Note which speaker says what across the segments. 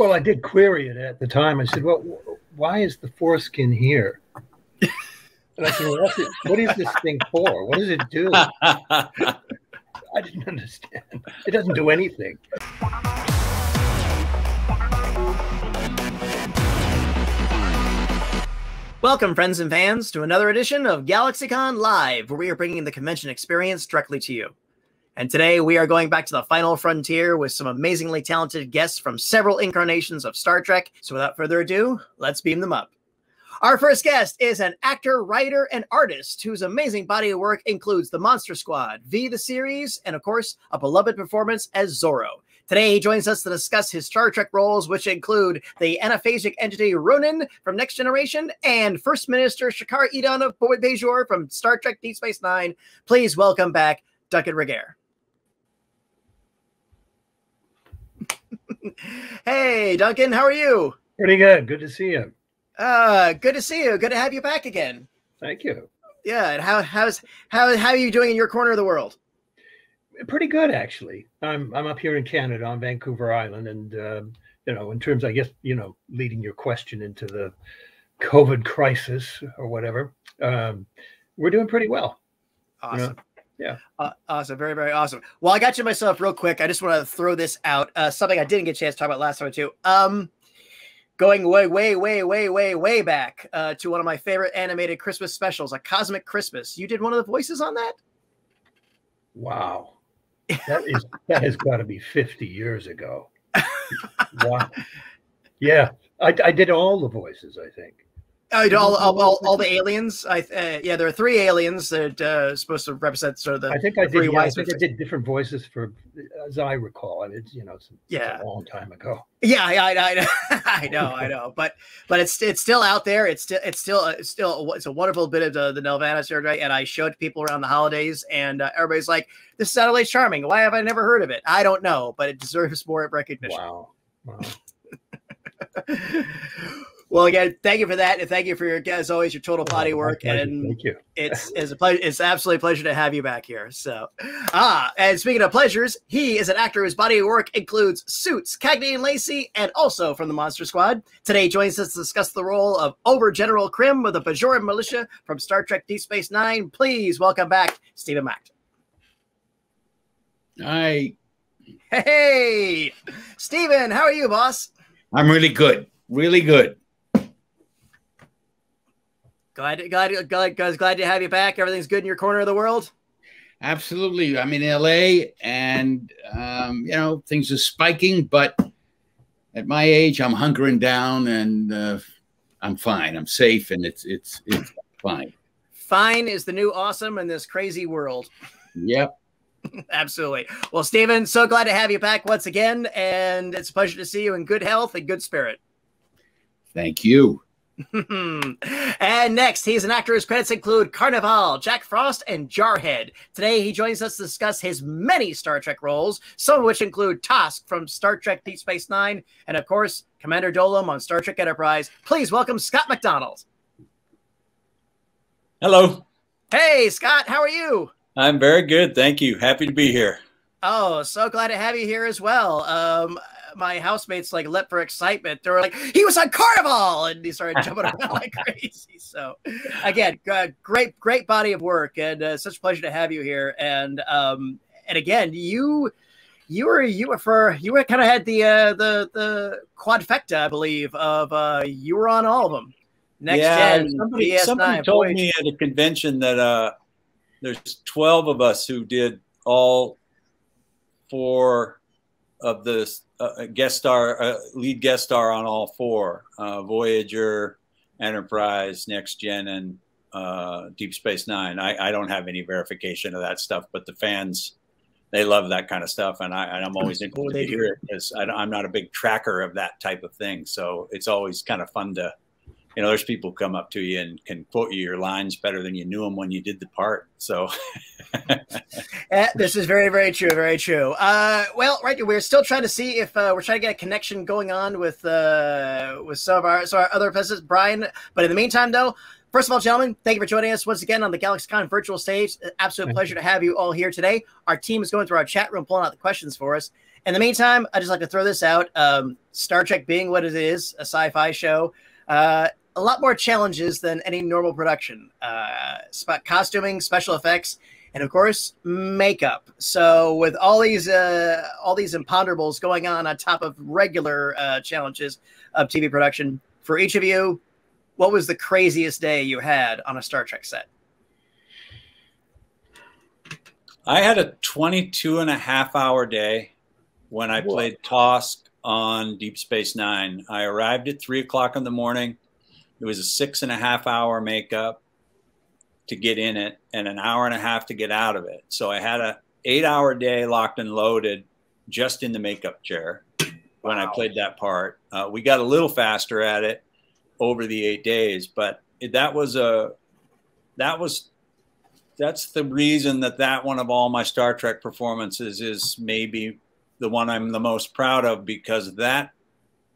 Speaker 1: Well, I did query it at the time. I said, well, why is the foreskin here? And I said, well, what is this thing for? What does it do? I didn't understand. It doesn't do anything.
Speaker 2: Welcome, friends and fans, to another edition of GalaxyCon Live, where we are bringing the convention experience directly to you. And today we are going back to the final frontier with some amazingly talented guests from several incarnations of Star Trek. So without further ado, let's beam them up. Our first guest is an actor, writer, and artist whose amazing body of work includes The Monster Squad, V the series, and of course, a beloved performance as Zorro. Today, he joins us to discuss his Star Trek roles, which include the anaphasic entity Ronan from Next Generation and First Minister Shakaar of Regehr from Star Trek Deep Space Nine. Please welcome back Duncan Regehr. Hey, Duncan, how are you?
Speaker 1: Pretty good. Good to see you.
Speaker 2: Good to see you. Good to have you back again.
Speaker 1: Thank you.
Speaker 2: Yeah, and how are you doing in your corner of the world?
Speaker 1: Pretty good, actually. I'm up here in Canada on Vancouver Island, and you know, in terms, I guess, you know, leading your question into the COVID crisis or whatever, we're doing pretty well.
Speaker 2: Awesome.
Speaker 1: You know? Yeah.
Speaker 2: Awesome. Very, very awesome. Well, I got you myself real quick. I just want to throw this out. Something I didn't get a chance to talk about last time too. Going way back to one of my favorite animated Christmas specials, A Cosmic Christmas. You did one of the voices on that?
Speaker 1: Wow. That has got to be 50 years ago. Wow. Yeah. I did all the voices, I think.
Speaker 2: All the aliens. Yeah, there are 3 aliens that supposed to represent sort of the.
Speaker 1: I think I did. Yeah, I think I did different voices for, as I recall. I mean, it's, you know, it's a long time ago.
Speaker 2: Yeah, I know, but it's still out there. It's a wonderful bit of the Nelvana series, right? And I showed people around the holidays, and everybody's like, "This sounded charming. Why have I never heard of it?" I don't know, but it deserves more recognition.
Speaker 1: Wow.
Speaker 2: Well, again, thank you for that, and thank you for your, as always, your total body work.
Speaker 1: And thank you.
Speaker 2: It's a pleasure. It's absolutely a pleasure to have you back here. So, and speaking of pleasures, he is an actor whose body of work includes Suits, Cagney and Lacey, and also from the Monster Squad. Today, he joins us to discuss the role of Over General Krim of the Bajoran Militia from Star Trek Deep Space Nine. Please welcome back Stephen Macht.
Speaker 3: Hi.
Speaker 2: Hey, Stephen, how are you, boss?
Speaker 3: I'm really good. Really good.
Speaker 2: Glad to have you back. Everything's good in your corner of the world?
Speaker 3: Absolutely. I'm in LA, and you know, things are spiking, but at my age, I'm hunkering down, and I'm fine. I'm safe, and it's fine.
Speaker 2: Fine is the new awesome in this crazy world.
Speaker 3: Yep.
Speaker 2: Absolutely. Well, Stephen, so glad to have you back once again, and it's a pleasure to see you in good health and good spirit.
Speaker 3: Thank you.
Speaker 2: And next, he's an actor whose credits include Carnival, Jack Frost, and Jarhead. Today, he joins us to discuss his many Star Trek roles, some of which include Tosk from Star Trek Deep Space Nine, and of course, Commander Dolam on Star Trek Enterprise. Please welcome Scott MacDonald.
Speaker 4: Hello.
Speaker 2: Hey, Scott, how are you?
Speaker 4: I'm very good. Thank you. Happy to be here.
Speaker 2: Oh, so glad to have you here as well. My housemates leapt for excitement. They were like, "He was on Carnival!" And he started jumping around like crazy. So, again, great body of work, and such a pleasure to have you here. And again, you kind of had the quadfecta, I believe, of you were on all of them. Next Gen,
Speaker 4: somebody told me at a convention that there's 12 of us who did all 4 of the lead guest star on all 4, Voyager, Enterprise, Next Gen, and Deep Space Nine. I don't have any verification of that stuff, but the fans, they love that kind of stuff, and I'm always interested to hear it, because I'm not a big tracker of that type of thing. So it's always kind of fun to, you know, there's people who come up to you and can quote you your lines better than you knew them when you did the part. So
Speaker 2: this is very, very true. Very true. Well, right. We're still trying to see if we're trying to get a connection going on with some of our other presidents, Brian. But in the meantime, though, first of all, gentlemen, thank you for joining us once again on the GalaxyCon virtual stage. Absolute pleasure to have you all here today. Our team is going through our chat room, pulling out the questions for us. In the meantime, I just like to throw this out. Star Trek being what it is, a sci-fi show, a lot more challenges than any normal production. Costuming, special effects, and of course, makeup. So with all these imponderables going on top of regular challenges of TV production, for each of you, what was the craziest day you had on a Star Trek set?
Speaker 4: I had a 22.5-hour day when I played Tosk on Deep Space Nine. I arrived at 3 o'clock in the morning. It was a 6.5-hour makeup to get in it and an hour and a half to get out of it. So I had a 8-hour day locked and loaded just in the makeup chair when I played that part. We got a little faster at it over the 8 days, but that's the reason that one of all my Star Trek performances is maybe the one I'm the most proud of, because that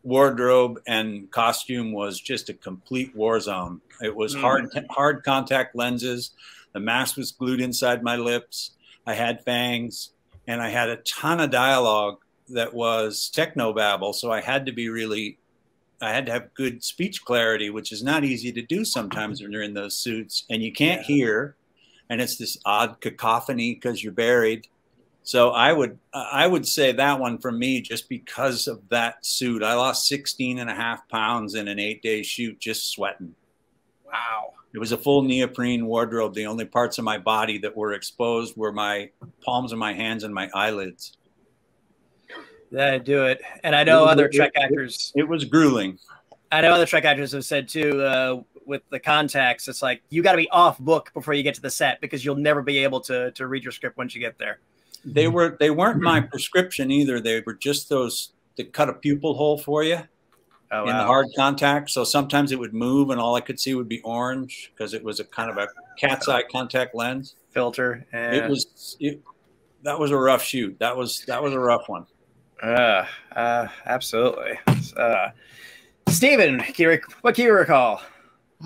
Speaker 4: wardrobe and costume was just a complete war zone. It was hard contact lenses. The mask was glued inside my lips. I had fangs, and I had a ton of dialogue that was technobabble. So I had to have good speech clarity, which is not easy to do sometimes when you're in those suits and you can't hear. And it's this odd cacophony because you're buried. So I would say that one for me, just because of that suit. I lost 16.5 pounds in an 8-day shoot just sweating.
Speaker 2: Wow.
Speaker 4: It was a full neoprene wardrobe. The only parts of my body that were exposed were my palms of my hands and my eyelids.
Speaker 2: That'd do it. And I know other Trek actors.
Speaker 4: It was grueling.
Speaker 2: I know other Trek actors have said too, with the contacts, it's like you got to be off book before you get to the set because you'll never be able to read your script once you get there.
Speaker 4: They weren't my prescription either. They were just those that cut a pupil hole for you in the hard contact. So sometimes it would move and all I could see would be orange because it was a kind of a cat's eye contact lens
Speaker 2: filter.
Speaker 4: That was a rough shoot. That was a rough one.
Speaker 2: Absolutely. Stephen, what can you recall?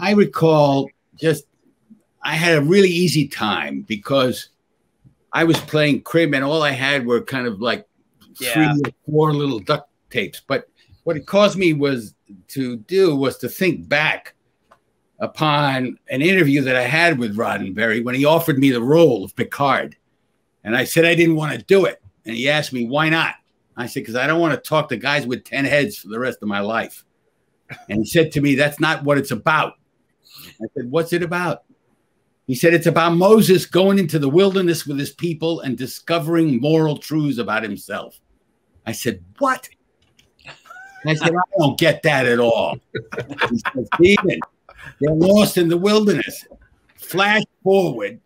Speaker 3: I recall I had a really easy time because I was playing Krim and all I had were kind of like 3 or 4 little duct tapes. But what it caused me was to think back upon an interview that I had with Roddenberry when he offered me the role of Picard. And I said I didn't want to do it. And he asked me, why not? I said, because I don't want to talk to guys with 10 heads for the rest of my life. And he said to me, that's not what it's about. I said, what's it about? He said, it's about Moses going into the wilderness with his people and discovering moral truths about himself. I said, what? And I said, I don't get that at all. He said, Stephen, they're lost in the wilderness. Flash forward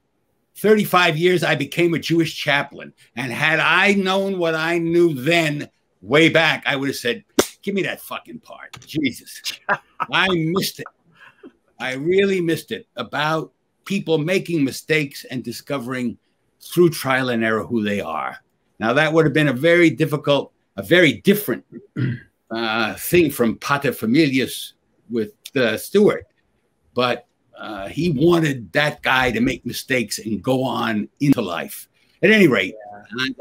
Speaker 3: 35 years, I became a Jewish chaplain. And had I known what I knew then, way back, I would have said, give me that fucking part. Jesus. I missed it. I really missed it, about people making mistakes and discovering through trial and error who they are. Now, that would have been a very different thing from Paterfamilias with Stewart. But he wanted that guy to make mistakes and go on into life. At any rate,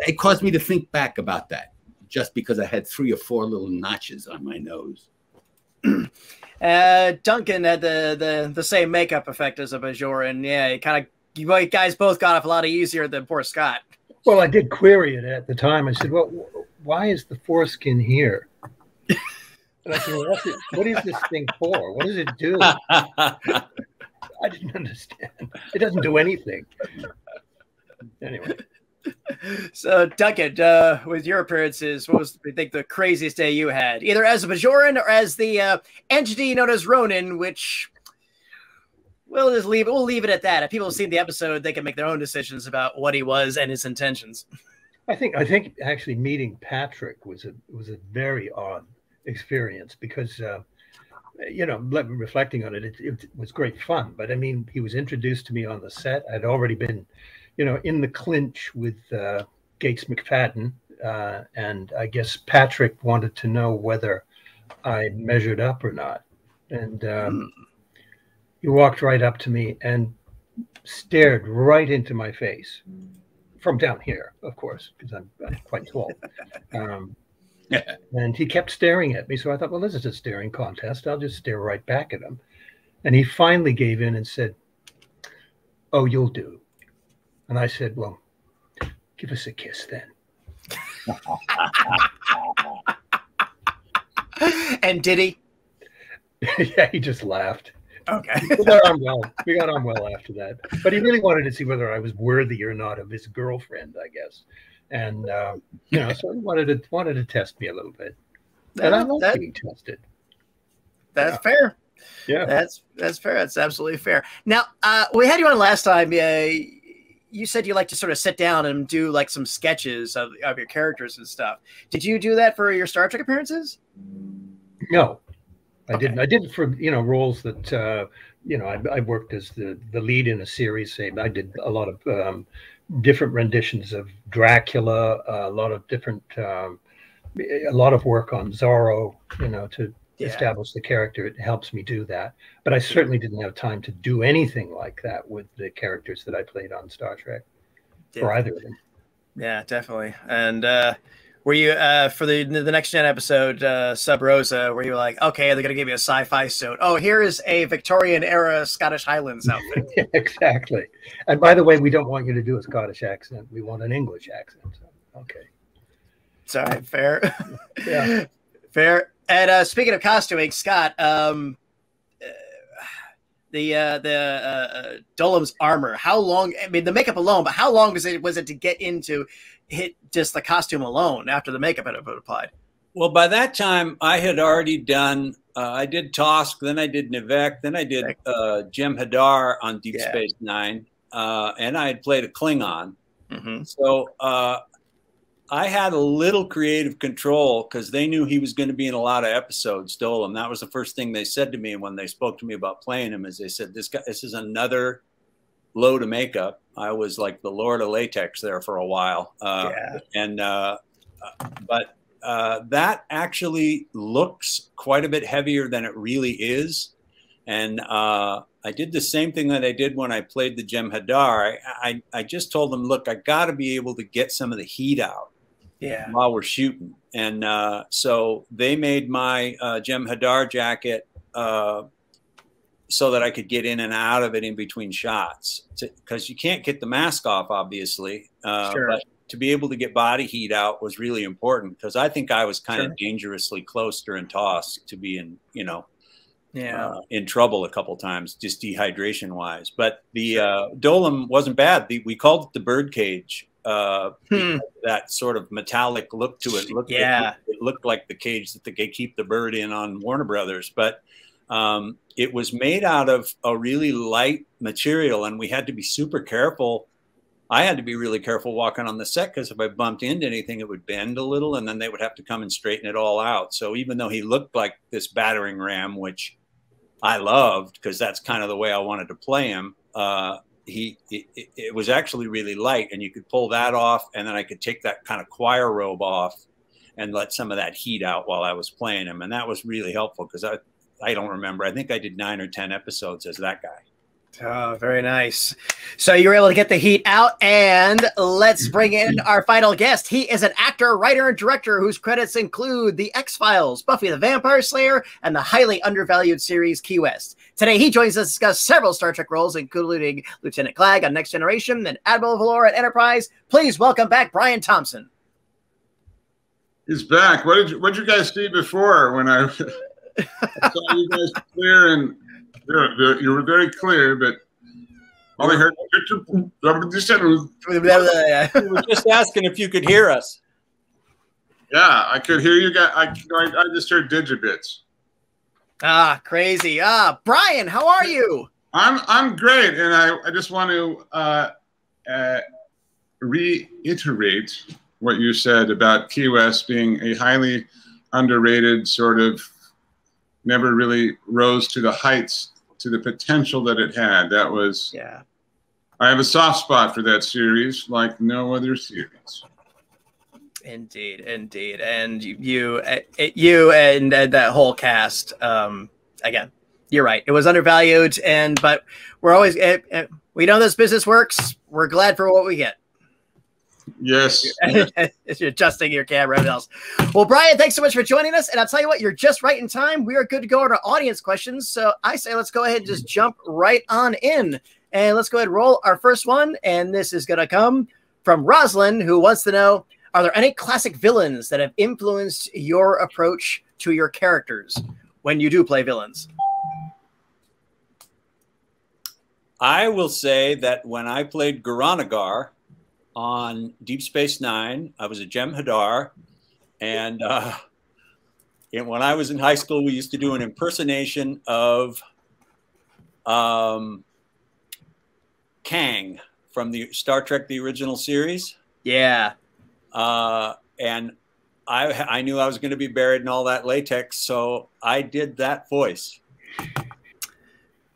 Speaker 3: it caused me to think back about that, just because I had 3 or 4 little notches on my nose.
Speaker 2: Duncan had the same makeup effect as a Bajoran. Yeah, you guys both got off a lot easier than poor Scott.
Speaker 1: Well, I did query it at the time. I said, well, why is the foreskin here? And I said, well, what is this thing for? What does it do? I didn't understand. It doesn't do anything. Anyway.
Speaker 2: So, Duncan, with your appearances, what was, I think, the craziest day you had, either as a Bajoran or as the entity known as Ronin, which we'll leave it at that. If people have seen the episode, they can make their own decisions about what he was and his intentions.
Speaker 1: I think actually meeting Patrick was a very odd experience because reflecting on it, it was great fun. But I mean, he was introduced to me on the set. I'd already been in the clinch with Gates McFadden, and I guess Patrick wanted to know whether I measured up or not. And he walked right up to me and stared right into my face from down here, of course, because I'm quite tall. And he kept staring at me. So I thought, well, this is a staring contest. I'll just stare right back at him. And he finally gave in and said, "Oh, you'll do." And I said, "Well, give us a kiss then."
Speaker 2: And did he?
Speaker 1: Yeah, he just laughed.
Speaker 2: Okay.
Speaker 1: We got on well. We got on well after that. But he really wanted to see whether I was worthy or not of his girlfriend, I guess. And you know, so he wanted to test me a little bit. And I like being tested.
Speaker 2: That's fair.
Speaker 1: Yeah,
Speaker 2: that's fair. That's absolutely fair. Now, we had you on last time. You said you like to sort of sit down and do like some sketches of your characters and stuff. Did you do that for your Star Trek appearances?
Speaker 1: No, I didn't. I did it for, you know, roles that you know, I worked as the lead in a series. Say, I did a lot of different renditions of Dracula, a lot of different, a lot of work on Zorro, you know, to establish the character. It helps me do that. But I certainly didn't have time to do anything like that with the characters that I played on Star Trek, or either of them. Yeah,
Speaker 2: definitely. And were you, for the Next Gen episode, Sub Rosa, were you like, okay, they're going to give you a sci-fi suit. Oh, here is a Victorian era Scottish Highlands outfit.
Speaker 1: Yeah, exactly. And by the way, we don't want you to do a Scottish accent. We want an English accent. So, okay.
Speaker 2: Sorry, fair.
Speaker 1: Yeah.
Speaker 2: Fair. And speaking of costuming, Scott, the Dolem's armor, how long, I mean, the makeup alone, but how long was it to get into hit just the costume alone after the makeup had been applied?
Speaker 4: Well, by that time I had already done, I did Tosk, then I did Nivek, then I did Jem Hadar on Deep Space Nine, and I had played a Klingon.
Speaker 2: Mm-hmm.
Speaker 4: So I had a little creative control because they knew he was going to be in a lot of episodes, Dolem. That was the first thing they said to me when they spoke to me about playing him, is they said, this is another load of makeup. I was like the Lord of Latex there for a while. But that actually looks quite a bit heavier than it really is. And I did the same thing that I did when I played the Jem Hadar. I just told them, look, I got to be able to get some of the heat out while we're shooting. And so they made my Jem Hadar jacket so that I could get in and out of it in between shots, because you can't get the mask off, obviously. But to be able to get body heat out was really important, because I think I was kind of dangerously close during toss to being, you know, in trouble a couple times, just dehydration wise. But the Dolem wasn't bad. We called it the bird cage. That sort of metallic look to it. It looked like the cage that they keep the bird in on Warner Brothers. But it was made out of a really light material, and we had to be super careful. I had to be really careful walking on the set, because if I bumped into anything, it would bend a little, and then they would have to come and straighten it all out. So even though he looked like this battering ram, which I loved because that's kind of the way I wanted to play him, it was actually really light, and you could pull that off, and then I could take that kind of choir robe off and let some of that heat out while I was playing him. And that was really helpful, because I don't remember. I think I did 9 or 10 episodes as that guy.
Speaker 2: Oh, very nice. So you were able to get the heat out, and let's bring in our final guest. He is an actor, writer, and director whose credits include The X-Files, Buffy the Vampire Slayer, and the highly undervalued series Key West. Today, he joins us to discuss several Star Trek roles, including Lieutenant Klag on Next Generation and Admiral Valor at Enterprise. Please welcome back Brian Thompson.
Speaker 5: He's back. What did you guys see before when I saw you guys clear, and you were very clear, but all I heard
Speaker 4: we were just asking if you could hear us.
Speaker 5: Yeah, I could hear you guys. I just heard digibits.
Speaker 2: Ah, crazy. Brian, how are you?
Speaker 5: I'm great, and I just want to reiterate what you said about Key West being a highly underrated, sort of never really rose to the heights, to the potential that it had. That was, I have a soft spot for that series like no other series.
Speaker 2: Indeed, indeed. And you and that whole cast, again, you're right. It was undervalued, but we're always, we know this business works. We're glad for what we get.
Speaker 5: Yes.
Speaker 2: You're adjusting your camera. Everything else. Well, Brian, thanks so much for joining us. And I'll tell you what, you're just right in time. We are good to go on our audience questions. So I say let's go ahead and just jump right on in. And let's go ahead and roll our first one. And this is going to come from Rosalind, who wants to know, are there any classic villains that have influenced your approach to your characters when you do play villains?
Speaker 4: I will say that when I played Garanagar on Deep Space Nine, I was a Jem'Hadar, and when I was in high school, we used to do an impersonation of Kang from the Star Trek, the original series.
Speaker 2: Yeah.
Speaker 4: And I knew I was going to be buried in all that latex, so I did that voice.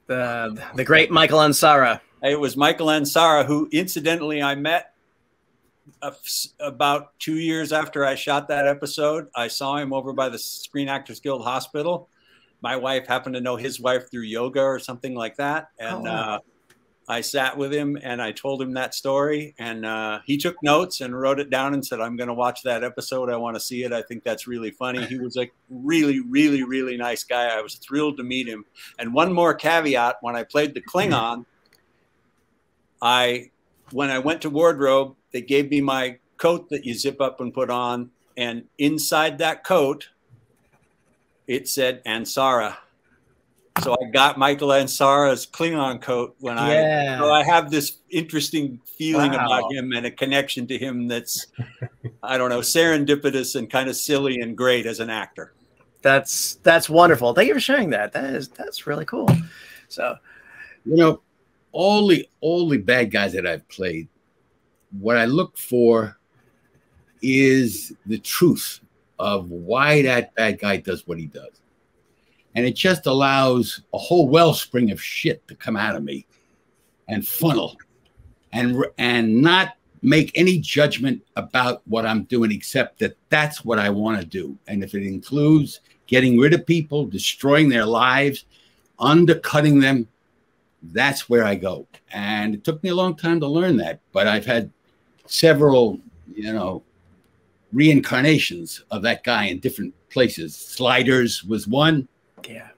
Speaker 2: The great Michael Ansara.
Speaker 4: It was Michael Ansara, who incidentally I met about 2 years after I shot that episode. I saw him over by the Screen Actors Guild Hospital. My wife happened to know his wife through yoga or something like that. And I sat with him and I told him that story, and he took notes and wrote it down and said, I'm going to watch that episode. I want to see it. I think that's really funny. He was a really, really, really nice guy. I was thrilled to meet him. And one more caveat, when I played the Klingon, when I went to wardrobe, they gave me my coat that you zip up and put on. And inside that coat, it said Ansara. So I got Michael Ansara's Klingon coat when so I have this interesting feeling about him and a connection to him that's, I don't know, serendipitous and kind of silly and great as an actor.
Speaker 2: That's wonderful. Thank you for sharing that. That's really cool. So,
Speaker 3: you know, all the bad guys that I've played, what I look for is the truth of why that bad guy does what he does. And it just allows a whole wellspring of shit to come out of me and funnel and not make any judgment about what I'm doing, except that that's what I want to do. And if it includes getting rid of people, destroying their lives, undercutting them, that's where I go. And it took me a long time to learn that, but I've had several, reincarnations of that guy in different places. Sliders was one.
Speaker 2: Yeah.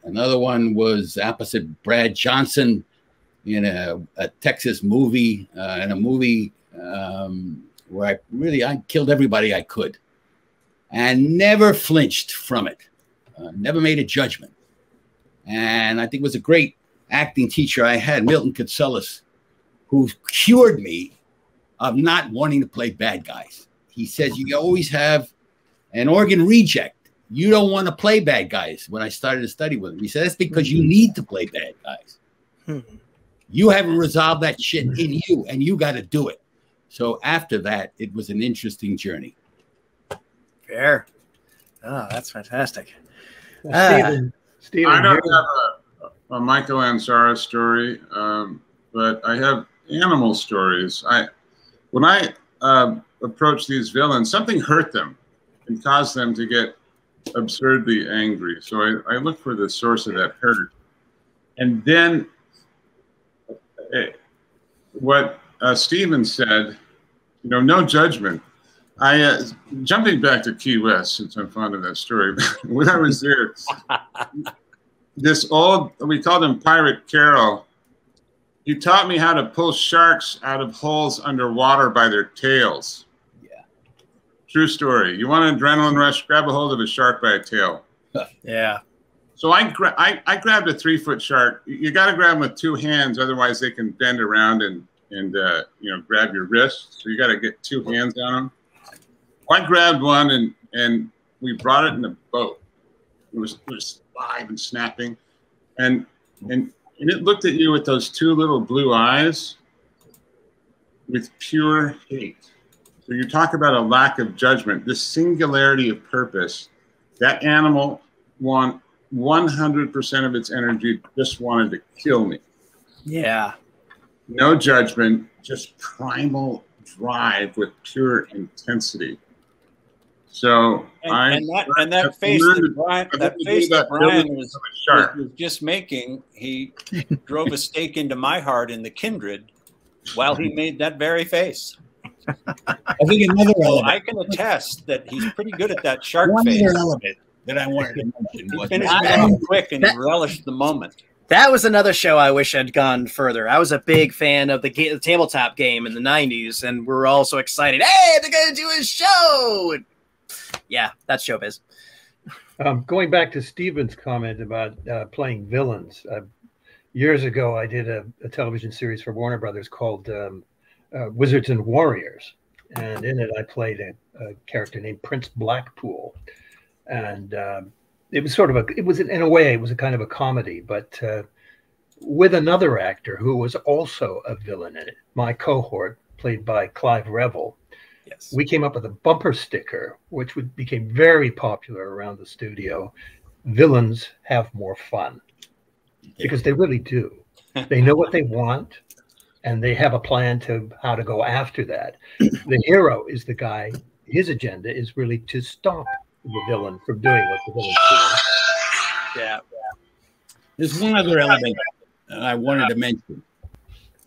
Speaker 3: Another one was opposite Brad Johnson in a Texas movie, in a movie where I killed everybody I could and never flinched from it, never made a judgment. And I think it was a great acting teacher I had, Milton Katselis, who cured me of not wanting to play bad guys. He says, you always have an organ reject. You don't want to play bad guys. When I started to study with him, he said, that's because you need to play bad guys. You haven't resolved that shit in you, and you got to do it. So after that, it was an interesting journey.
Speaker 2: Fair. Oh, that's fantastic.
Speaker 1: Stephen,
Speaker 5: I don't have a Michael Ansara story, but I have animal stories. When I approach these villains, something hurt them and caused them to get absurdly angry. So I look for the source of that hurt. And then what Stephen said, no judgment. Jumping back to Key West, since I'm fond of that story, when I was there, we called him Pirate Carol. He taught me how to pull sharks out of holes underwater by their tails. True story. You want an adrenaline rush? Grab a hold of a shark by a tail.
Speaker 2: Yeah.
Speaker 5: So I grabbed a 3-foot shark. You got to grab them with 2 hands, otherwise they can bend around and grab your wrist. So you got to get 2 hands on them. I grabbed one and we brought it in a boat. It was live and snapping, and it looked at you with those 2 little blue eyes with pure hate. So you talk about a lack of judgment, this singularity of purpose. That animal 100% of its energy just wanted to kill me.
Speaker 2: Yeah.
Speaker 5: No judgment, just primal drive with pure intensity. So
Speaker 4: that face that Brian was just making, he drove a stake into my heart in the Kindred while he made that very face.
Speaker 3: I think another element.
Speaker 4: I can attest that he's pretty good at that shark
Speaker 3: One
Speaker 4: face.
Speaker 3: other element that I wanted to mention
Speaker 4: He
Speaker 3: was
Speaker 4: finished it off quick and he relished the moment.
Speaker 2: That was another show I wish had gone further. I was a big fan of the tabletop game in the 90s, and we were all so excited. Hey, they're going to do a show! Yeah, that's showbiz.
Speaker 1: Going back to Stephen's comment about playing villains, years ago I did a television series for Warner Brothers called Wizards and Warriors, and in it I played a character named Prince Blackpool, and it was sort of in a way it was a kind of a comedy, but with another actor who was also a villain in it, my cohort played by Clive Revel.
Speaker 2: Yes.
Speaker 1: We came up with a bumper sticker, which became very popular around the studio. Villains have more fun, because they really do. They know what they want, and they have a plan to how to go after that. The hero is the guy, his agenda is really to stop the villain from doing what the villain's doing.
Speaker 2: Yeah.
Speaker 3: There's one other element I wanted to mention.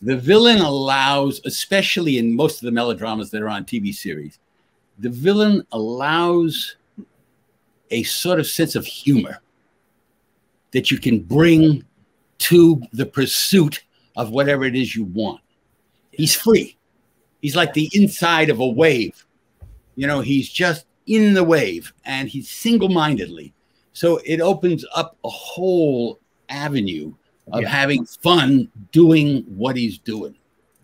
Speaker 3: The villain allows, especially in most of the melodramas that are on TV series, the villain allows a sort of sense of humor that you can bring to the pursuit of whatever it is you want. He's free. He's like the inside of a wave. You know, he's just in the wave, and he's single-mindedly. So it opens up a whole avenue of having fun doing what he's doing.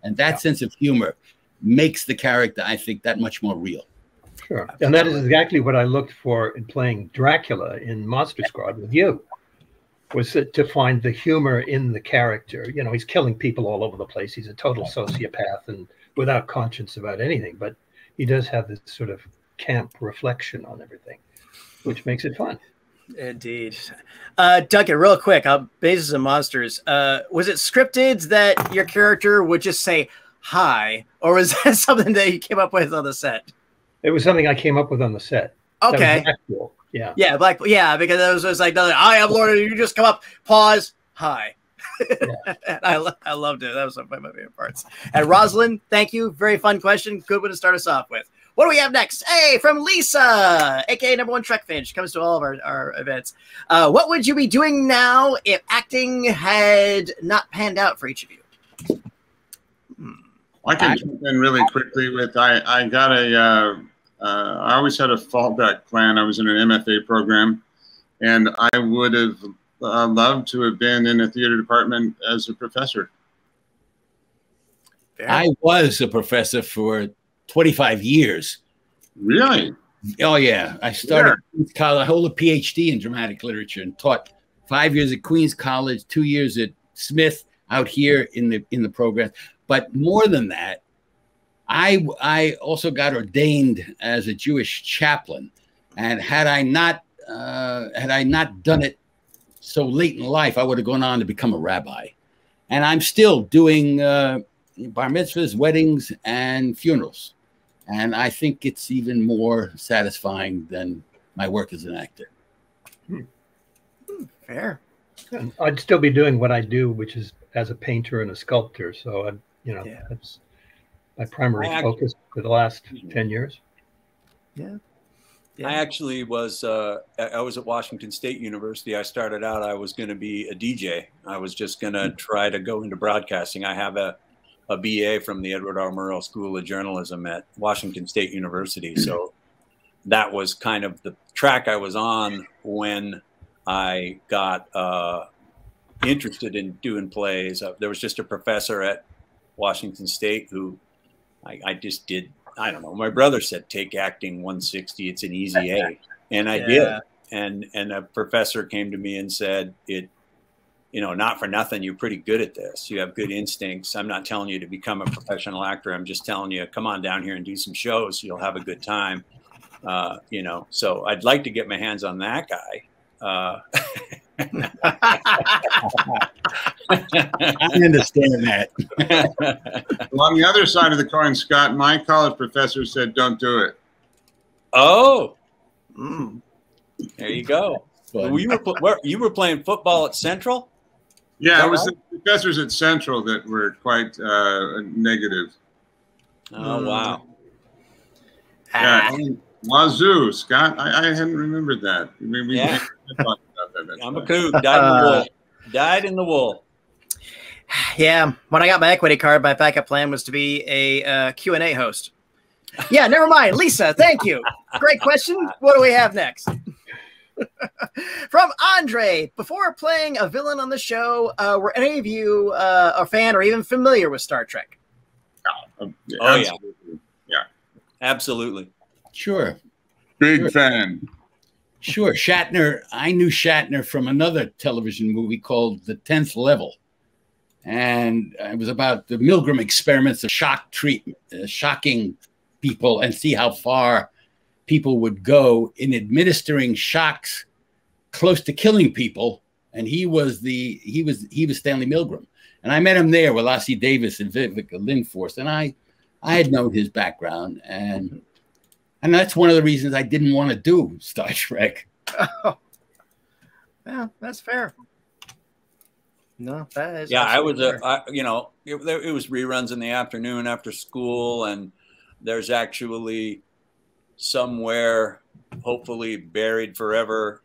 Speaker 3: And that sense of humor makes the character, I think, that much more real.
Speaker 1: Sure. And that is exactly what I looked for in playing Dracula in Monster Squad with you, was to find the humor in the character. You know, he's killing people all over the place. He's a total sociopath and without conscience about anything, but he does have this sort of camp reflection on everything, which makes it fun.
Speaker 2: Indeed. Duncan, real quick, Bases and Monsters. Was it scripted that your character would just say hi, or was that something that you came up with on the set?
Speaker 1: It was something I came up with on the set.
Speaker 2: Okay.
Speaker 1: Cool. Yeah.
Speaker 2: Yeah, because it was like, I am Lord, you just come up, pause, hi. Yeah. I loved it. That was one of my favorite parts. And Rosalind, thank you. Very fun question. Good one to start us off with. What do we have next? Hey, from Lisa, aka #1 Trek fan. She comes to all of our events. What would you be doing now if acting had not panned out for each of you?
Speaker 5: I can jump in really quickly with I got a I always had a fallback plan. I was in an MFA program, and I would have loved to have been in a theater department as a professor.
Speaker 3: I was a professor for 25 years.
Speaker 5: Really?
Speaker 3: Oh, yeah. I started at Queens College. I hold a PhD in dramatic literature and taught 5 years at Queens College, 2 years at Smith out here in the program. But more than that, I also got ordained as a Jewish chaplain. And had I not done it so late in life, I would have gone on to become a rabbi. And I'm still doing bar mitzvahs, weddings, and funerals. And I think it's even more satisfying than my work as an actor.
Speaker 2: Fair.
Speaker 1: And I'd still be doing what I do, which is as a painter and a sculptor. So, that's my primary focus for the last 10 years.
Speaker 2: Yeah.
Speaker 4: I actually was, I was at Washington State University. I started out, I was going to be a DJ. I was just going to try to go into broadcasting. I have a BA from the Edward R. Murrow School of Journalism at Washington State University. So that was kind of the track I was on when I got interested in doing plays. There was just a professor at Washington State who I just did, I don't know. My brother said, take acting 160. It's an easy A. And I did. And a professor came to me and said, not for nothing, you're pretty good at this. You have good instincts. I'm not telling you to become a professional actor. I'm just telling you, come on down here and do some shows. You'll have a good time. So I'd like to get my hands on that guy.
Speaker 3: I understand that.
Speaker 5: Well, on the other side of the coin, Scott, my college professor said, don't do it.
Speaker 4: Oh, there you go. Well, you were playing football at Central?
Speaker 5: Yeah, it was the professors at Central that were quite negative.
Speaker 4: Oh, wow.
Speaker 5: Yeah, Wazoo, Scott. I hadn't remembered that.
Speaker 4: Yeah.
Speaker 5: Talked about that.
Speaker 4: I'm a kook. Died in the wool. Died in the wool.
Speaker 2: Yeah. When I got my equity card, my backup plan was to be a Q&A host. Yeah, never mind. Lisa, thank you. Great question. What do we have next? From Andre, before playing a villain on the show, were any of you a fan or even familiar with Star Trek?
Speaker 4: Oh,
Speaker 5: yeah.
Speaker 4: Yeah. Absolutely.
Speaker 3: Sure.
Speaker 5: Big fan.
Speaker 3: Sure. Shatner. I knew Shatner from another television movie called The 10th Level. And it was about the Milgram experiments of shock treatment, shocking people and see how far people would go in administering shocks close to killing people. And he was Stanley Milgram. And I met him there with Ossie Davis and Vivica Lindforce. And I had known his background. And that's one of the reasons I didn't want to do Star Trek.
Speaker 2: Oh. Yeah, that's fair. No, that is.
Speaker 4: Yeah, it was reruns in the afternoon after school, and there's actually somewhere, hopefully buried forever,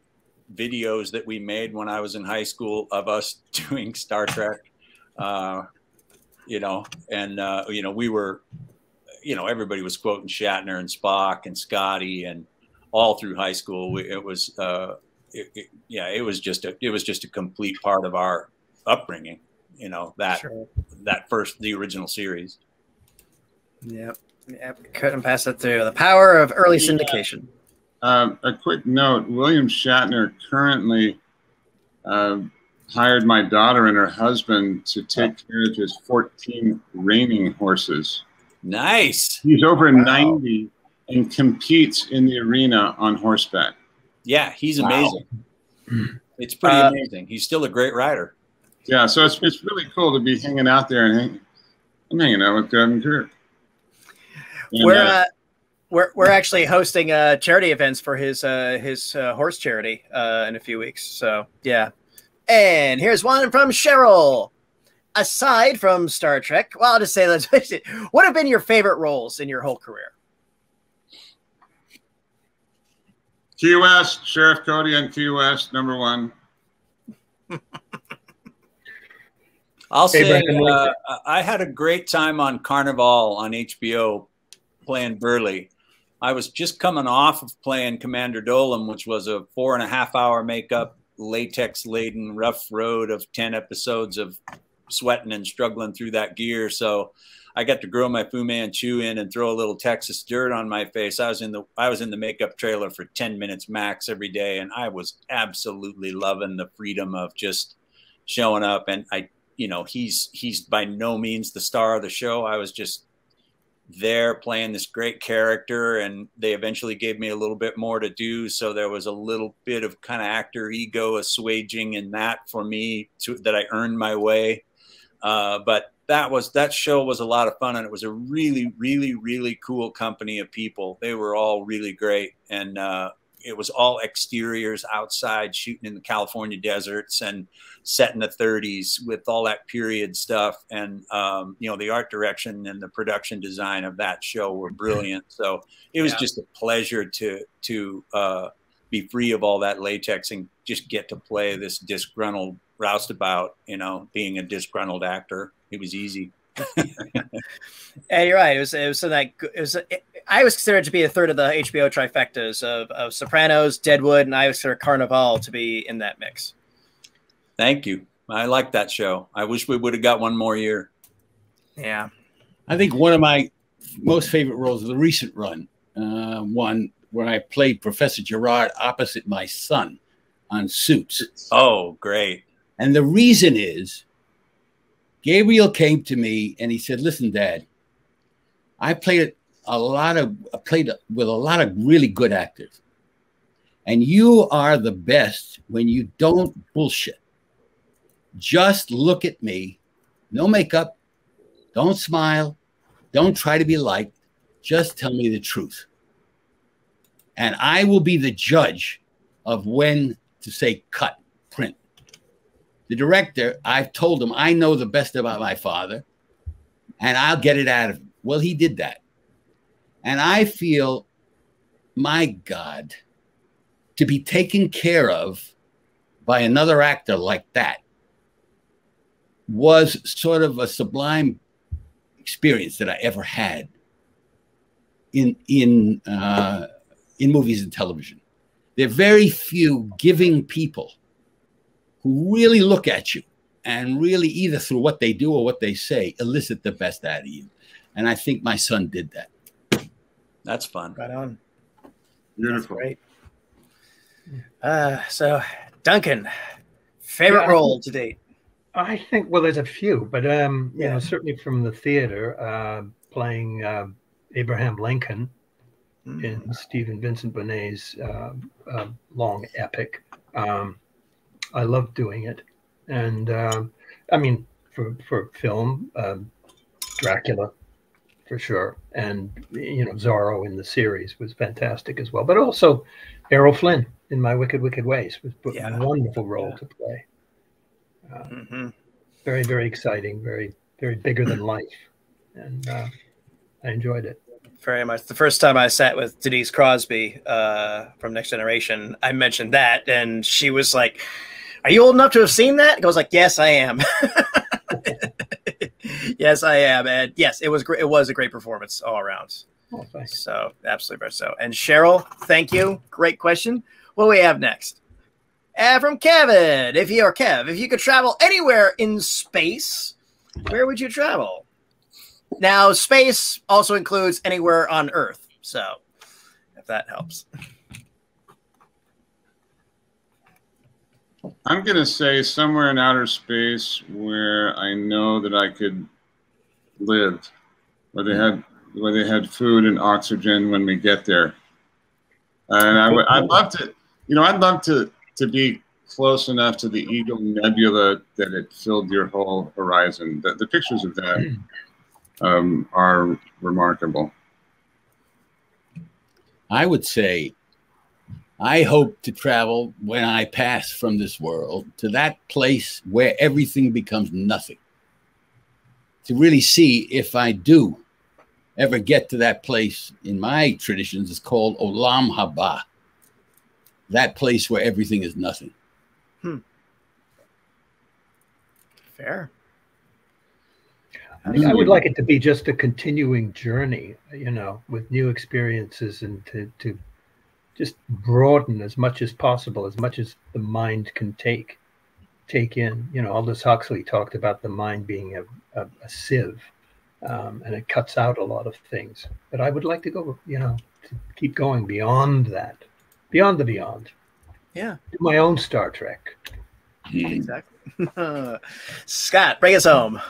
Speaker 4: videos that we made when I was in high school of us doing Star Trek. We were, everybody was quoting Shatner and Spock and Scotty, and all through high school, it was just a complete part of our upbringing. The original series.
Speaker 2: Yep. Couldn't pass it through. The power of early syndication.
Speaker 5: A quick note: William Shatner currently hired my daughter and her husband to take care of his 14 reining horses.
Speaker 4: Nice.
Speaker 5: He's over 90 and competes in the arena on horseback.
Speaker 4: Yeah, he's amazing. Wow. It's pretty amazing. He's still a great rider.
Speaker 5: Yeah, so it's really cool to be hanging out there, and I'm hanging out with Gavin Kirk.
Speaker 2: We're actually hosting charity events for his horse charity in a few weeks. So yeah. And here's one from Cheryl. Aside from Star Trek, well, I'll just say, let's face it, what have been your favorite roles in your whole career?
Speaker 5: Key West, Sheriff Cody on Key West, #1.
Speaker 4: I'll say I had a great time on Carnival on HBO playing Burley. I was just coming off of playing Commander Dolan, which was a 4.5-hour makeup, latex-laden, rough road of 10 episodes of sweating and struggling through that gear. So I got to grow my Fu Manchu in and throw a little Texas dirt on my face. I was in the makeup trailer for 10 minutes max every day, and I was absolutely loving the freedom of just showing up. And he's by no means the star of the show. I was just there playing this great character, and they eventually gave me a little bit more to do. So there was a little bit of kind of actor ego assuaging in that for me that I earned my way. But that show was a lot of fun, and it was a really, really, really cool company of people. They were all really great. And, it was all exteriors outside, shooting in the California deserts and set in the 30s with all that period stuff. And, the art direction and the production design of that show were brilliant. So it was just a pleasure to be free of all that latex and just get to play this disgruntled roustabout, being a disgruntled actor. It was easy.
Speaker 2: Yeah, you're right. I was considered to be a third of the HBO trifectas of Sopranos, Deadwood, and I was considered Carnival to be in that mix.
Speaker 4: Thank you. I like that show. I wish we would have got one more year.
Speaker 2: Yeah.
Speaker 3: I think one of my most favorite roles of the recent run, one where I played Professor Gerard opposite my son on Suits.
Speaker 4: Oh, great.
Speaker 3: And the reason is Gabriel came to me and he said, "Listen, Dad, I played with a lot of really good actors. And you are the best when you don't bullshit. Just look at me, no makeup, don't smile, don't try to be liked, just tell me the truth. And I will be the judge of when to say cut, print." The director, I've told him I know the best about my father, and I'll get it out of him. Well, he did that. And I feel, my God, to be taken care of by another actor like that was sort of a sublime experience that I ever had in movies and television. There are very few giving people who really look at you and really, either through what they do or what they say, elicit the best out of you. And I think my son did that.
Speaker 4: That's fun.
Speaker 2: Right on.
Speaker 5: Beautiful.
Speaker 2: That's great. So, Duncan, favorite role to date?
Speaker 1: I think, well, there's a few, but you know, certainly from the theater, playing Abraham Lincoln in Stephen Vincent Bonet's long epic. I love doing it, and I mean, for film, Dracula, for sure, and you know, Zorro in the series was fantastic as well. But also, Errol Flynn in My Wicked Wicked Ways was a wonderful role to play. Very, very exciting, very, very bigger than life, and I enjoyed it
Speaker 2: very much. The first time I sat with Denise Crosby from Next Generation, I mentioned that, and she was like, "Are you old enough to have seen that?" I was like, "Yes, I am." Yes, I am, and yes, it was great. It was a great performance all around.
Speaker 1: Oh, thanks.
Speaker 2: So absolutely so. And Cheryl, thank you. Great question. What do we have next? From Kevin, if you could travel anywhere in space, where would you travel? Now, space also includes anywhere on Earth, so if that helps.
Speaker 5: I'm going to say somewhere in outer space where I know that I could live, where they had food and oxygen when we get there. And I'd love to, you know, I'd love to be close enough to the Eagle Nebula that it filled your whole horizon. The pictures of that are remarkable.
Speaker 3: I would say I hope to travel when I pass from this world to that place where everything becomes nothing. To really see if I do ever get to that place. In my traditions, it's called Olam Haba. That place where everything is nothing.
Speaker 2: Fair.
Speaker 1: I would like it to be just a continuing journey, you know, with new experiences, and to just broaden as much as possible, as much as the mind can take in. You know, Aldous Huxley talked about the mind being a sieve, and it cuts out a lot of things. But I would like to go, you know, to keep going beyond that, beyond the beyond.
Speaker 2: Yeah.
Speaker 1: Do my own Star Trek.
Speaker 2: Exactly. Scott, bring us home.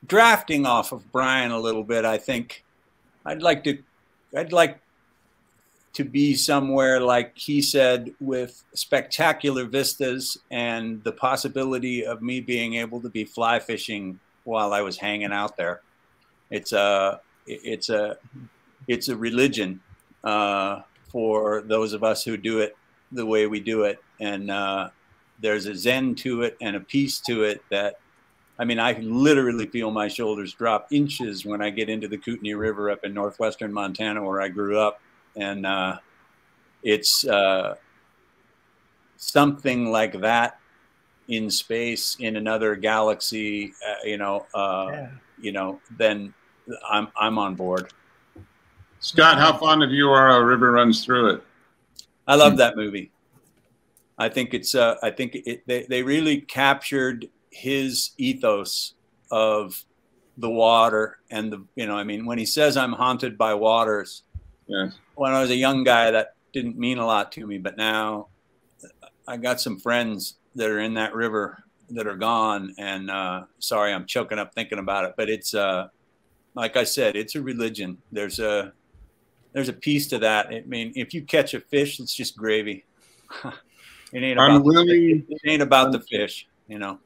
Speaker 4: Drafting off of Brian a little bit, I think I'd like to be somewhere, like he said, with spectacular vistas and the possibility of me being able to be fly fishing while I was hanging out there. It's a religion for those of us who do it the way we do it, and there's a zen to it and a peace to it that, I mean, I literally feel my shoulders drop inches when I get into the Kootenai River up in northwestern Montana, where I grew up, and it's something like that in space, in another galaxy, then I'm on board.
Speaker 5: Scott, how fond of you are A River Runs Through It?
Speaker 4: I love that movie. I think it's they really captured his ethos of the water and I mean, when he says I'm haunted by waters,
Speaker 5: yes.
Speaker 4: When I was a young guy, that didn't mean a lot to me, but now I got some friends that are in that river that are gone, and sorry, I'm choking up thinking about it, but it's like I said, it's a religion. There's a piece to that. I mean, if you catch a fish, it's just gravy. It ain't about the fish, you know.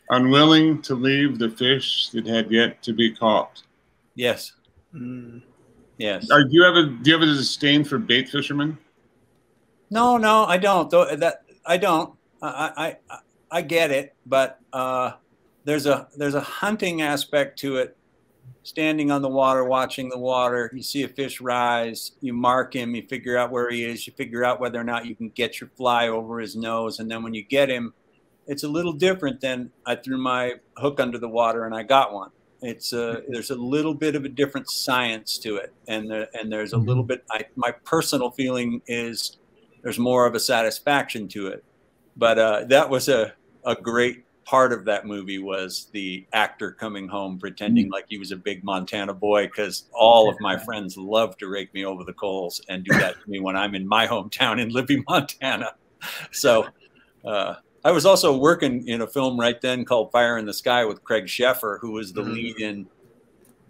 Speaker 5: Unwilling to leave the fish that had yet to be caught.
Speaker 4: Yes. Yes.
Speaker 5: Do you have a disdain for bait fishermen?
Speaker 4: No, I don't. I don't. I get it, but there's a hunting aspect to it. Standing on the water, watching the water, you see a fish rise, you mark him, you figure out where he is, you figure out whether or not you can get your fly over his nose, and then when you get him, it's a little different than I threw my hook under the water and I got one. It's there's a little bit of a different science to it, and there's a little bit. My personal feeling is there's more of a satisfaction to it, but that was a great part of that movie was the actor coming home pretending like he was a big Montana boy, because all of my friends love to rake me over the coals and do that to me when I'm in my hometown in Libby, Montana. So I was also working in a film right then called Fire in the Sky with Craig Sheffer, who was the lead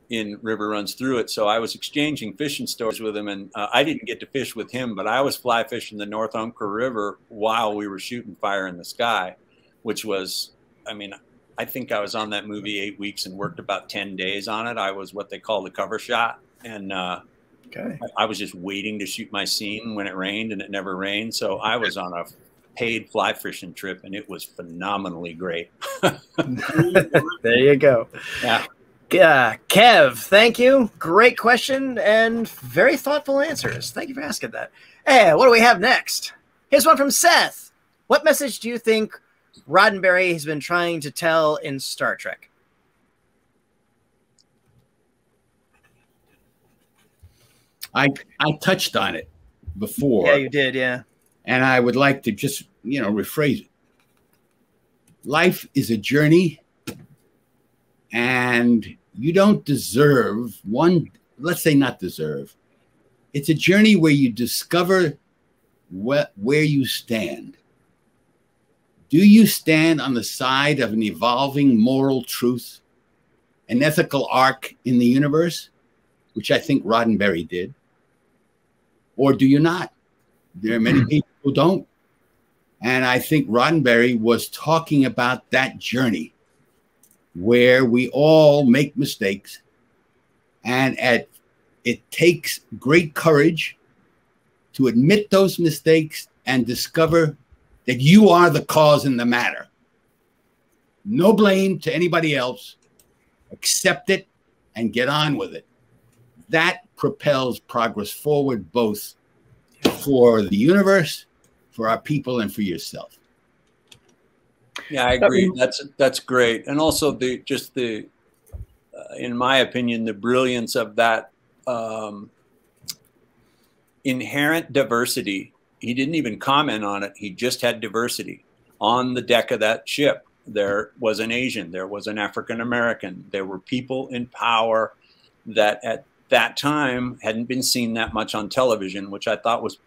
Speaker 4: in River Runs Through It. So I was exchanging fishing stories with him, and I didn't get to fish with him, but I was fly fishing the North Umpqua River while we were shooting Fire in the Sky, which was, I mean, I think I was on that movie 8 weeks and worked about 10 days on it. I was what they call the cover shot. And I was just waiting to shoot my scene when it rained, and it never rained. So I was on a paid fly fishing trip, and it was phenomenally great.
Speaker 2: There you go.
Speaker 4: Yeah.
Speaker 2: Kev, thank you. Great question and very thoughtful answers. Thank you for asking that. Hey, what do we have next? Here's one from Seth. What message do you think Roddenberry has been trying to tell in Star Trek?
Speaker 3: I touched on it before.
Speaker 2: Yeah, you did, yeah.
Speaker 3: And I would like to just, rephrase it. Life is a journey, and you don't deserve one, let's say not deserve. It's a journey where you discover where you stand. Do you stand on the side of an evolving moral truth, an ethical arc in the universe, which I think Roddenberry did? Or do you not? There are many people who don't. And I think Roddenberry was talking about that journey where we all make mistakes, and it takes great courage to admit those mistakes and discover that you are the cause in the matter. No blame to anybody else. Accept it and get on with it. That propels progress forward, both for the universe, for our people, and for yourself.
Speaker 4: Yeah, I agree. That's great. And also in my opinion, the brilliance of that inherent diversity. He didn't even comment on it. He just had diversity. On the deck of that ship, there was an Asian, there was an African American, there were people in power that at that time hadn't been seen that much on television, which I thought was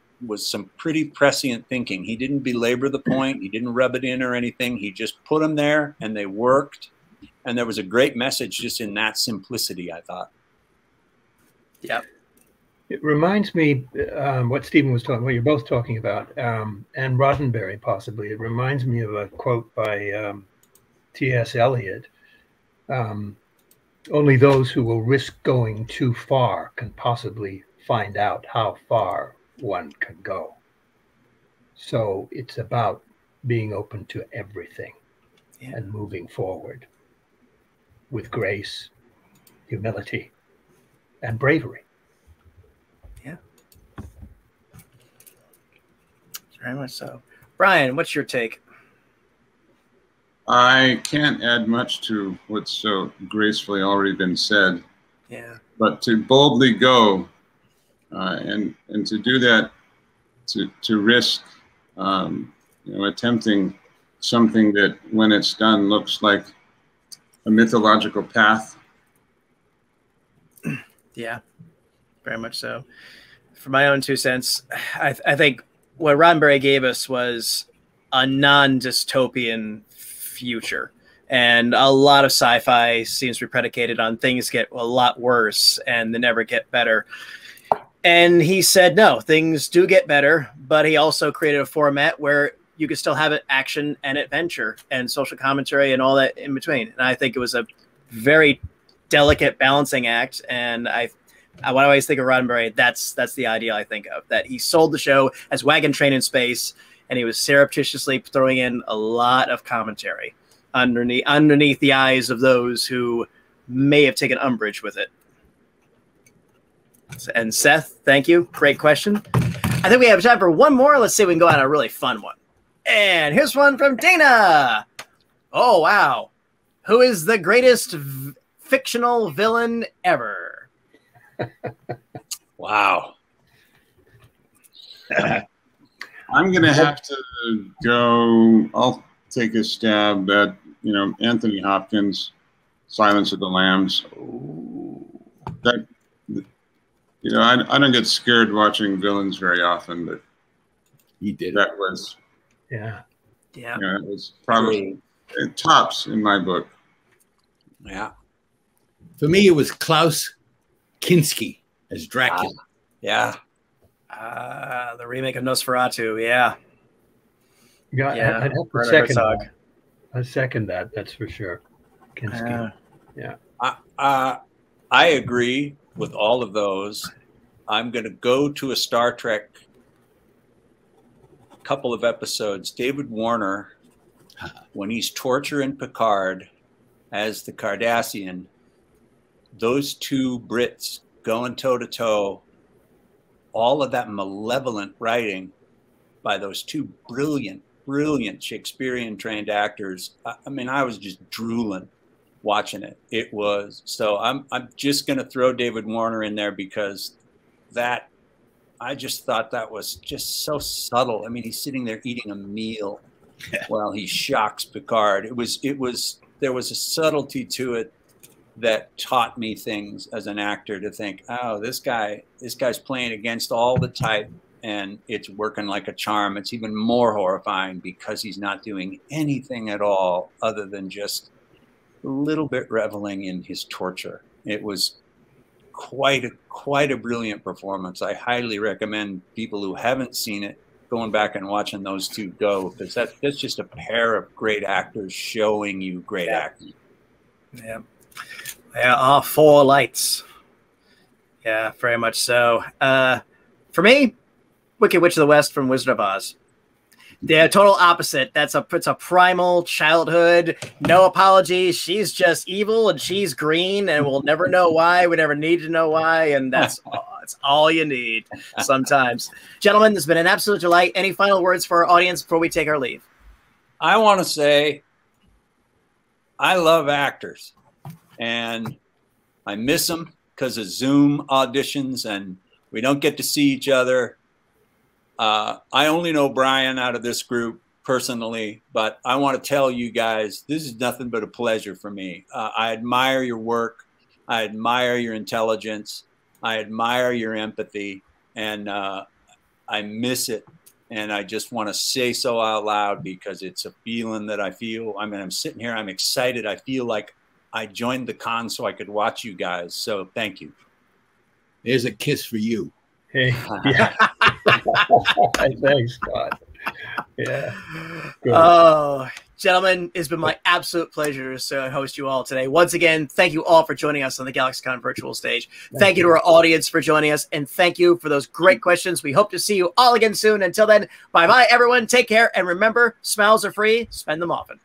Speaker 4: some pretty prescient thinking. He didn't belabor the point. He didn't rub it in or anything. He just put them there, and they worked. And there was a great message just in that simplicity, I thought.
Speaker 2: Yep.
Speaker 1: It reminds me what Stephen was talking, what you're both talking about, and Roddenberry possibly. It reminds me of a quote by T.S. Eliot. Only those who will risk going too far can possibly find out how far one can go. So it's about being open to everything and moving forward with grace, humility, and bravery.
Speaker 2: Yeah. Very much so. Brian, what's your take?
Speaker 5: I can't add much to what's so gracefully already been said.
Speaker 2: Yeah.
Speaker 5: But to boldly go and to do that, to risk, attempting something that, when it's done, looks like a mythological path.
Speaker 2: Yeah, very much so. For my own 2 cents, I think what Roddenberry gave us was a non-dystopian future. And a lot of sci-fi seems to be predicated on things get a lot worse and they never get better. And he said, no, things do get better, but he also created a format where you could still have it action and adventure and social commentary and all that in between. And I think it was a very delicate balancing act. And when I always think of Roddenberry, that's the ideal I think of, that he sold the show as Wagon Train in Space. and he was surreptitiously throwing in a lot of commentary underneath the eyes of those who may have taken umbrage with it. And Seth, thank you. Great question. I think we have time for one more. Let's see if we can go on a really fun one. And here's one from Dana. Oh, wow. Who is the greatest fictional villain ever?
Speaker 4: Wow.
Speaker 5: I'm going to have to go. I'll take a stab at, Anthony Hopkins, Silence of the Lambs. That, I don't get scared watching villains very often, but
Speaker 3: he did.
Speaker 5: That was,
Speaker 2: yeah.
Speaker 5: It was probably tops in my book.
Speaker 4: Yeah.
Speaker 3: For me, it was Klaus Kinski as Dracula.
Speaker 4: Yeah.
Speaker 2: The remake of Nosferatu. Yeah.
Speaker 1: Yeah. I'd have to second that. I second that. That's for sure. Kinski. Yeah.
Speaker 4: I agree with all of those. I'm going to go to a Star Trek couple of episodes. David Warner, when he's torturing Picard as the Cardassian, those two Brits going toe-to-toe, all of that malevolent writing by those two brilliant Shakespearean trained actors. I mean, I was just drooling watching it. It was, so I'm just going to throw David Warner in there because I just thought that was just so subtle. I mean, he's sitting there eating a meal while he shocks Picard. There was a subtlety to it that taught me things as an actor to think, oh, this guy's playing against all the type and it's working like a charm. It's even more horrifying because he's not doing anything at all other than just a little bit reveling in his torture. It was quite a brilliant performance. I highly recommend people who haven't seen it going back and watching those two go, because that's just a pair of great actors showing you great acting.
Speaker 2: Yeah. There are four lights. Yeah, very much so. For me, Wicked Witch of the West from Wizard of Oz. The total opposite. It's a primal childhood, no apologies. She's just evil and she's green and we'll never know why. We never need to know why. And that's all you need sometimes. Gentlemen, this has been an absolute delight. Any final words for our audience before we take our leave?
Speaker 4: I want to say I love actors and I miss them because of Zoom auditions and we don't get to see each other. I only know Brian out of this group personally, but I want to tell you guys, this is nothing but a pleasure for me. I admire your work. I admire your intelligence. I admire your empathy, and I miss it. And I just want to say so out loud because it's a feeling that I feel. I mean, I'm sitting here, I'm excited. I feel like I joined the con so I could watch you guys. So thank you.
Speaker 3: There's a kiss for you.
Speaker 1: Hey, yeah. Thanks, Scott. Yeah. Good.
Speaker 2: Oh, gentlemen, it's been my absolute pleasure to host you all today. Once again, thank you all for joining us on the GalaxyCon virtual stage. Thank you to our audience for joining us, and thank you for those great questions. We hope to see you all again soon. Until then, bye-bye, everyone. Take care, and remember, smiles are free. Spend them often.